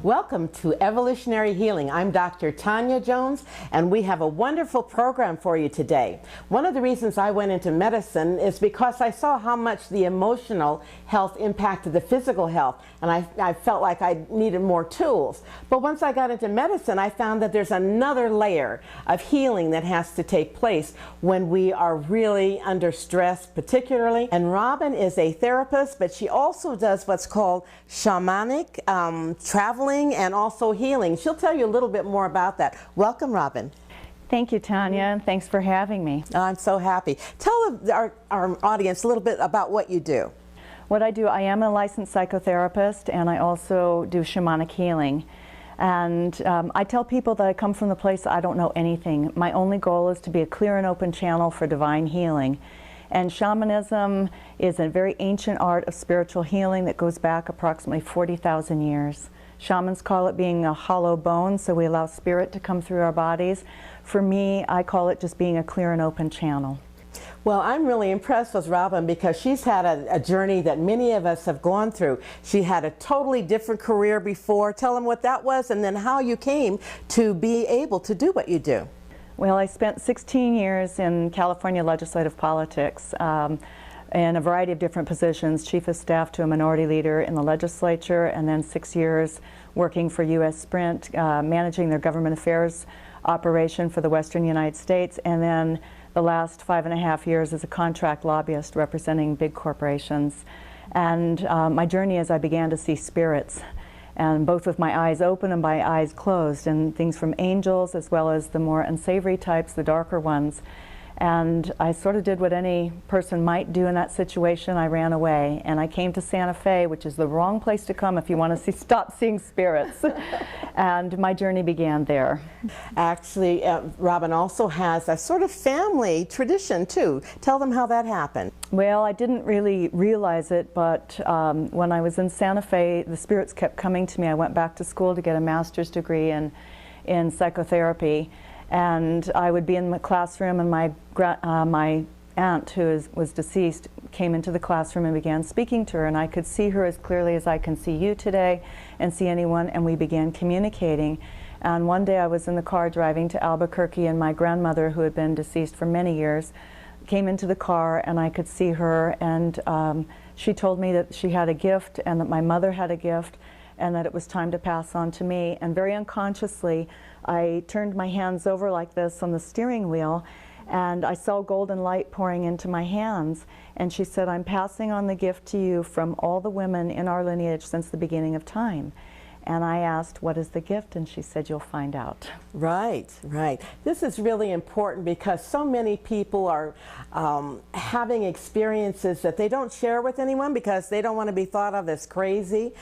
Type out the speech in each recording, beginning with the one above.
Welcome to Evolutionary Healing. I'm Dr. Tanya Jones, and we have a wonderful program for you today. One of the reasons I went into medicine is because I saw how much the emotional health impacted the physical health, and I felt like I needed more tools. But once I got into medicine, I found that there's another layer of healing that has to take place when we are really under stress, particularly. And Robin is a therapist, but she also does what's called shamanic traveling and also healing. She'll tell you a little bit more about that. Welcome, Robin. Thank you, Tanya, and thanks for having me. I'm so happy. Tell our audience a little bit about what you do. What I do, I am a licensed psychotherapist, and I also do shamanic healing. And I tell people that I come from the place I don't know anything. My only goal is to be a clear and open channel for divine healing. And shamanism is a very ancient art of spiritual healing that goes back approximately 40,000 years. Shamans call it being a hollow bone, so we allow spirit to come through our bodies. For me, I call it just being a clear and open channel. Well, I'm really impressed with Robin because she's had a journey that many of us have gone through. She had a totally different career before. Tell them what that was and then how you came to be able to do what you do. Well, I spent 16 years in California legislative politics. In a variety of different positions, chief of staff to a minority leader in the legislature, and then 6 years working for U.S. Sprint, managing their government affairs operation for the Western United States, and then the last 5.5 years as a contract lobbyist representing big corporations. And my journey is I began to see spirits, and both with my eyes open and my eyes closed, and things from angels as well as the more unsavory types, the darker ones. And I sort of did what any person might do in that situation. I ran away, and I came to Santa Fe, which is the wrong place to come if you want to stop seeing spirits. And my journey began there. Actually, Robin also has a sort of family tradition too. Tell them how that happened. Well, I didn't really realize it, but when I was in Santa Fe, the spirits kept coming to me. I went back to school to get a master's degree in psychotherapy. And I would be in the classroom, and my aunt, who was deceased, came into the classroom and began speaking to her, and I could see her as clearly as I can see you today and see anyone, and we began communicating. And one day I was in the car driving to Albuquerque, and my grandmother, who had been deceased for many years, came into the car, and I could see her, and she told me that she had a gift and that my mother had a gift, and that it was time to pass on to me. And very unconsciously, I turned my hands over like this on the steering wheel, and I saw golden light pouring into my hands. And she said, "I'm passing on the gift to you from all the women in our lineage since the beginning of time." And I asked, "What is the gift?" And she said, "You'll find out." Right, right. This is really important because so many people are having experiences that they don't share with anyone because they don't want to be thought of as crazy.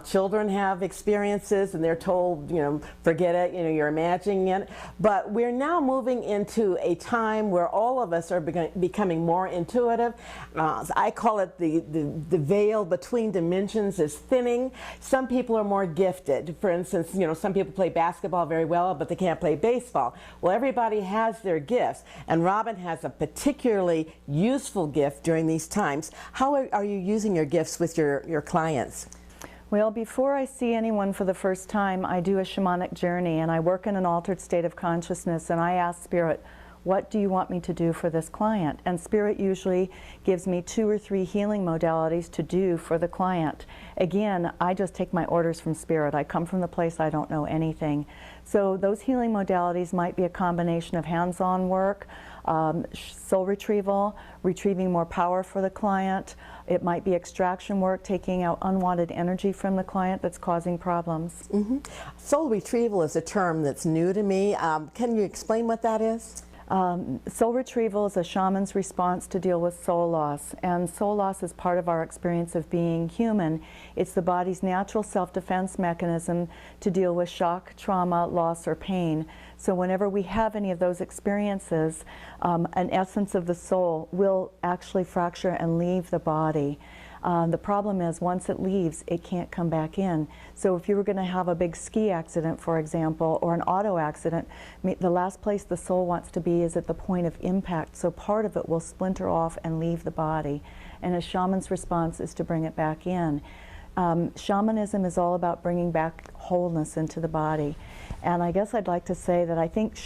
Children have experiences and they're told, you know, forget it, you know, you're imagining it. But we're now moving into a time where all of us are becoming more intuitive. I call it the veil between dimensions is thinning. Some people are more gifted. For instance, you know, some people play basketball very well, but they can't play baseball. Well, everybody has their gifts, and Robin has a particularly useful gift during these times. How are you using your gifts with your clients? Well, before I see anyone for the first time, I do a shamanic journey, and I work in an altered state of consciousness, and I ask Spirit, what do you want me to do for this client? And Spirit usually gives me 2 or 3 healing modalities to do for the client. Again, I just take my orders from Spirit. I come from the place I don't know anything. So those healing modalities might be a combination of hands-on work, soul retrieval, retrieving more power for the client. It might be extraction work, taking out unwanted energy from the client that's causing problems. Mm-hmm. Soul retrieval is a term that's new to me. Can you explain what that is? Soul retrieval is a shaman's response to deal with soul loss, and soul loss is part of our experience of being human. It's the body's natural self-defense mechanism to deal with shock, trauma, loss, or pain. So whenever we have any of those experiences, an essence of the soul will actually fracture and leave the body. The problem is once it leaves, it can't come back in. So if you were going to have a big ski accident, for example, or an auto accident, the last place the soul wants to be is at the point of impact. So part of it will splinter off and leave the body. And a shaman's response is to bring it back in. Shamanism is all about bringing back wholeness into the body. And I guess I'd like to say that I think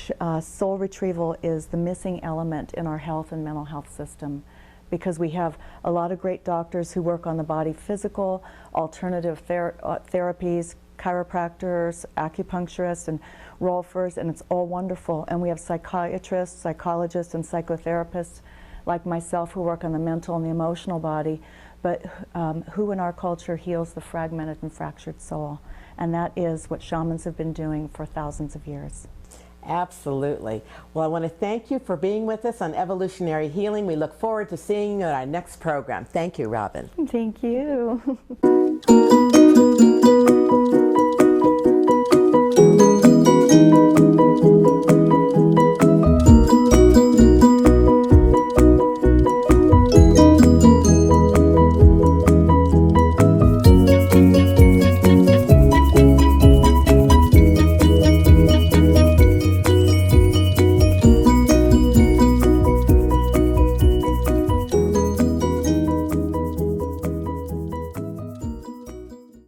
soul retrieval is the missing element in our health and mental health system, because we have a lot of great doctors who work on the body, physical, alternative therapies, chiropractors, acupuncturists, and rolfers, and it's all wonderful. And we have psychiatrists, psychologists, and psychotherapists like myself who work on the mental and the emotional body, but who in our culture heals the fragmented and fractured soul? And that is what shamans have been doing for thousands of years. Absolutely. Well, I want to thank you for being with us on Evolutionary Healing. We look forward to seeing you at our next program. Thank you, Robin. Thank you.